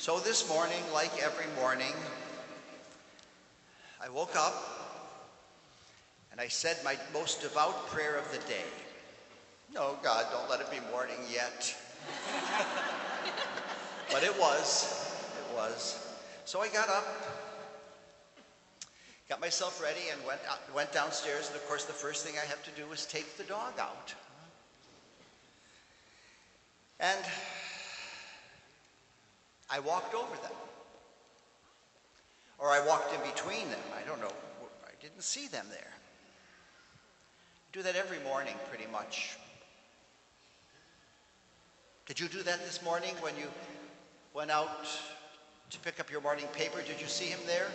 So this morning, like every morning, I woke up and I said my most devout prayer of the day. No, God, don't let it be morning yet. But it was. So I got up, got myself ready, and went downstairs. And of course, the first thing I have to do is take the dog out. And I walked over them. Or I walked in between them. I don't know. I didn't see them there. I do that every morning, pretty much. Did you do that this morning when you went out to pick up your morning paper? Did you see him there?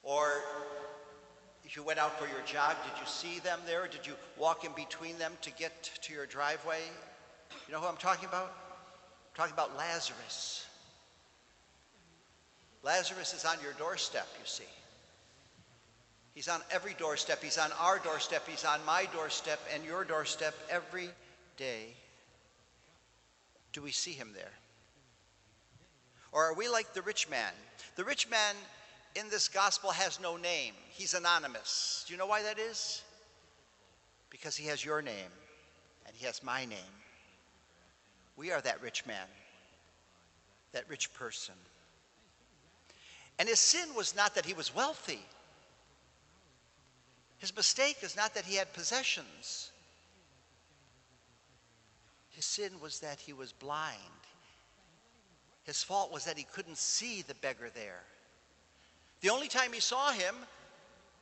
Or if you went out for your jog, did you see them there? Or did you walk in between them to get to your driveway? You know who I'm talking about? I'm talking about Lazarus. Lazarus is on your doorstep, you see. He's on every doorstep. He's on our doorstep. He's on my doorstep and your doorstep every day. Do we see him there? Or are we like the rich man? The rich man in this gospel has no name. He's anonymous. Do you know why that is? Because he has your name and he has my name. We are that rich man, that rich person. And his sin was not that he was wealthy. His mistake is not that he had possessions. His sin was that he was blind. His fault was that he couldn't see the beggar there. The only time he saw him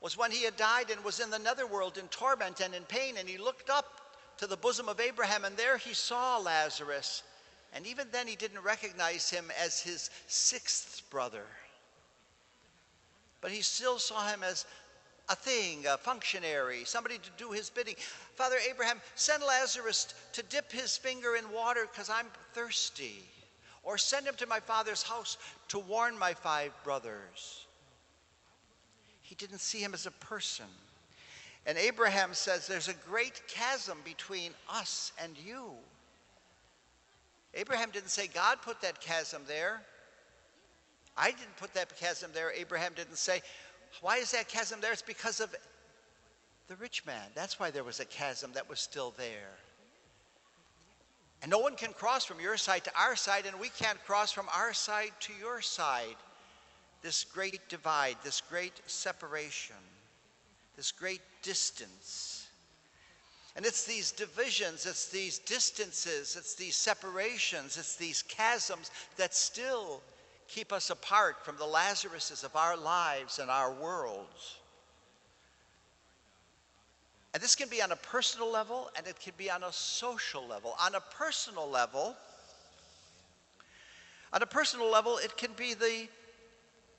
was when he had died and was in the netherworld in torment and in pain, and he looked up to the bosom of Abraham, and there he saw Lazarus. And even then he didn't recognize him as his sixth brother. But he still saw him as a thing, a functionary, somebody to do his bidding. Father Abraham, send Lazarus to dip his finger in water because I'm thirsty. Or send him to my father's house to warn my 5 brothers. He didn't see him as a person. And Abraham says there's a great chasm between us and you. Abraham didn't say God put that chasm there. I didn't put that chasm there. Abraham didn't say, why is that chasm there? It's because of the rich man. That's why there was a chasm that was still there. And no one can cross from your side to our side, and we can't cross from our side to your side. This great divide, this great separation, this great distance. And it's these divisions, it's these distances, it's these separations, it's these chasms that still keep us apart from the Lazaruses of our lives and our worlds. And this can be on a personal level, and it can be on a social level. On a personal level, it can be the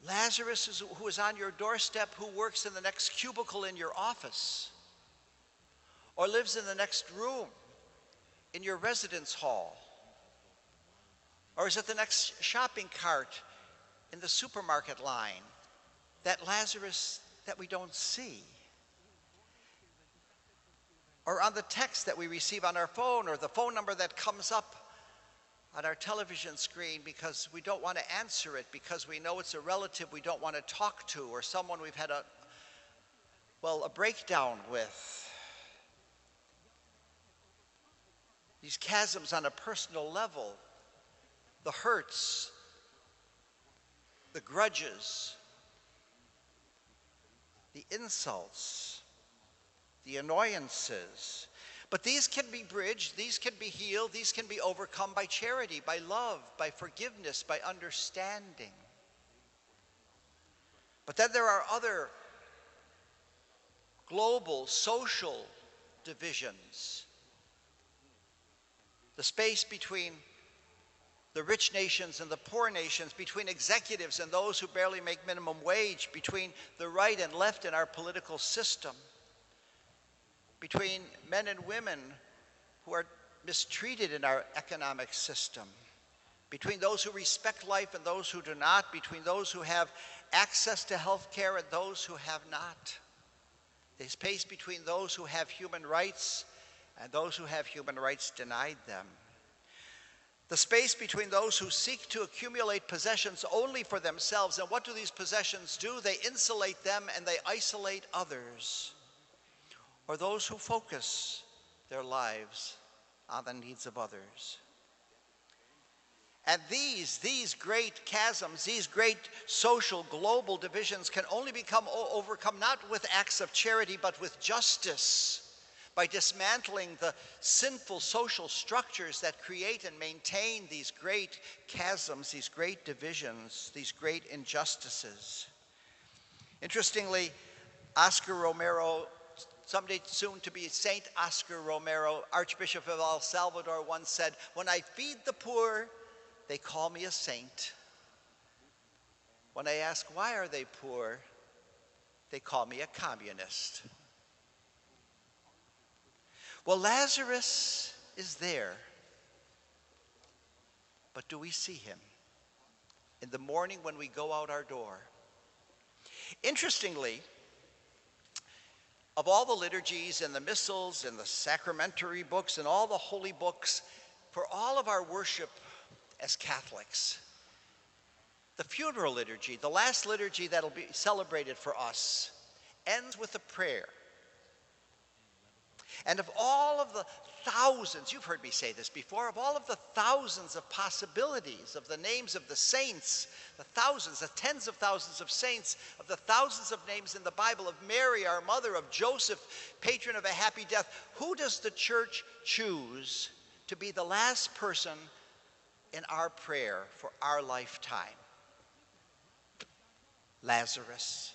Lazarus who is on your doorstep, who works in the next cubicle in your office, or lives in the next room in your residence hall, or is at the next shopping cart in the supermarket line. That Lazarus that we don't see. Or on the text that we receive on our phone, or the phone number that comes up on our television screen because we don't want to answer it, because we know it's a relative we don't want to talk to, or someone we've had a breakdown with. These chasms on a personal level, the hurts, the grudges, the insults, the annoyances. But these can be bridged, these can be healed, these can be overcome by charity, by love, by forgiveness, by understanding. But then there are other global, social divisions. The space between the rich nations and the poor nations, between executives and those who barely make minimum wage, between the right and left in our political system, between men and women who are mistreated in our economic system, between those who respect life and those who do not, between those who have access to health care and those who have not. The space between those who have human rights and those who have human rights denied them. The space between those who seek to accumulate possessions only for themselves. And what do these possessions do? They insulate them and they isolate others, or those who focus their lives on the needs of others. And these great chasms, these great social global divisions can only become overcome not with acts of charity, but with justice, by dismantling the sinful social structures that create and maintain these great chasms, these great divisions, these great injustices. Interestingly, Oscar Romero, someday soon to be Saint Oscar Romero, Archbishop of El Salvador, once said, "When I feed the poor, they call me a saint. When I ask why are they poor, they call me a communist." Well, Lazarus is there, but do we see him in the morning when we go out our door? Interestingly, of all the liturgies and the missals and the sacramentary books and all the holy books, for all of our worship as Catholics, the funeral liturgy, the last liturgy that'll be celebrated for us, ends with a prayer. And of all of the thousands, you've heard me say this before, of all of the thousands of possibilities of the names of the saints, the thousands, the tens of thousands of saints, of the thousands of names in the Bible, of Mary, our mother, of Joseph, patron of a happy death, who does the church choose to be the last person in our prayer for our lifetime? Lazarus.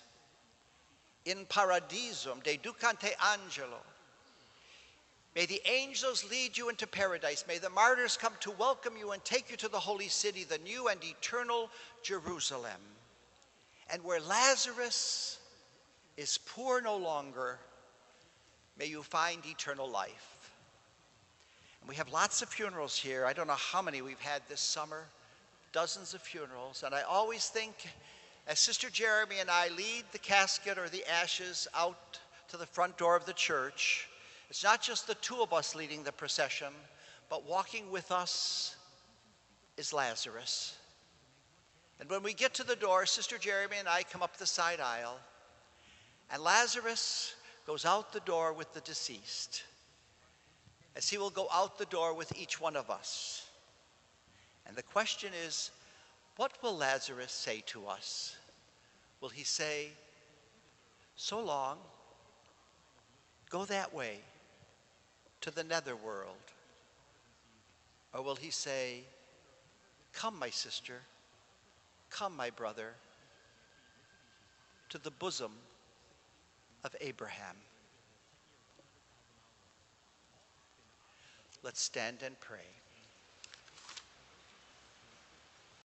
In paradisum deducante angelo. May the angels lead you into paradise. May the martyrs come to welcome you and take you to the holy city, the new and eternal Jerusalem. And where Lazarus is poor no longer, may you find eternal life. And we have lots of funerals here. I don't know how many we've had this summer, dozens of funerals. And I always think, as Sister Jeremy and I lead the casket or the ashes out to the front door of the church, it's not just the two of us leading the procession, but walking with us is Lazarus. And when we get to the door, Sister Jeremy and I come up the side aisle, and Lazarus goes out the door with the deceased, as he will go out the door with each one of us. And the question is, what will Lazarus say to us? Will he say, "So long, go that way to the netherworld"? Or will he say, "Come, my sister, come, my brother, to the bosom of Abraham"? Let's stand and pray.